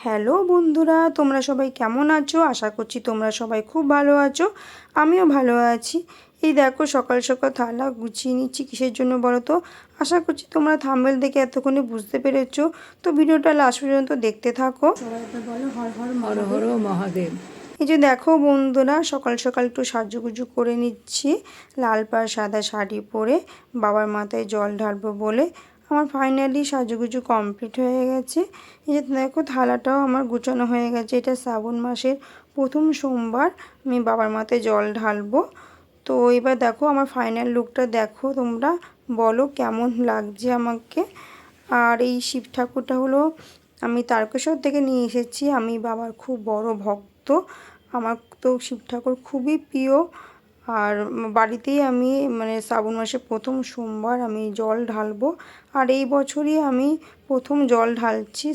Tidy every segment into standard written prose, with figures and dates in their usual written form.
Hello বন্ধুরা, তোমরা সবাই কেমন আছো? আশা করছি তোমরা সবাই খুব ভালো আছো। আমিও ভালো আছি। এই দেখো সকাল সকাল থালা গুছিয়ে নিচ্ছি। কিসের জন্য বলো তো? আশা করছি তোমরা থাম্বনেল দেখে এতক্ষণে বুঝতে পেরেছো। তো ভিডিওটা লাস্ট পর্যন্ত দেখতে থাকো। সবাই বলো হর হর হর হর মহাদেব। এই যে দেখো বন্ধুরা, সকাল সকাল একটু সাজুগুজু করে নিচ্ছি। লাল পাড় সাদা শাড়ি পরে বাবার মাথায় জল ঢালবো বলে আমার ফাইনালি সাজুগুজু কমপ্লিট হয়ে গেছে। এই যে দেখো থালাটাও আমার গুছানো হয়ে গেছে। এটা শ্রাবণ মাসের প্রথম সোমবার আমি বাবার মাথায় জল ঢালবো। তো এবার দেখো আমার ফাইনাল লুকটা দেখো, তোমরা বলো কেমন লাগছে আমাকে। আর এই শিব ঠাকুরটা হলো আমি তারকেশ্বর থেকে নিয়ে এসেছি। আমি বাবার খুব বড় ভক্ত। আমার তো শিব ঠাকুর খুবই প্রিয়। আর বাড়িতেই আমি শ্রাবণ মাসে প্রথম সোমবার আমি জল ঢালবো। আর এই বছরই আমি প্রথম জল ঢালছি।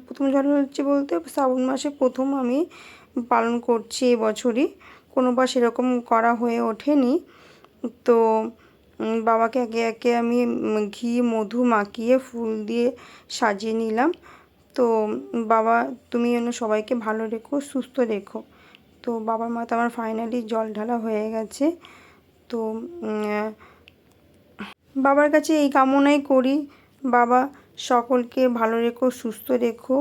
প্রথম জল ঢালছি বলতে শ্রাবণ মাসে প্রথম আমি পালন করছি এই বছরই। কোনোবার সেরকম করা হয়ে ওঠেনি। তো বাবাকে একে একে আমি ঘি মধু মাখিয়ে ফুল দিয়ে সাজিয়ে নিলাম। তো বাবা তুমি যেন সবাইকে ভালো রেখো, সুস্থ রেখো। তো বাবার মাথা আমার ফাইনালি জল ঢালা হয়ে গেছে। তো বাবার কাছে এই কামনাই করি, বাবা সকলকে ভালো রেখো, সুস্থ রেখো।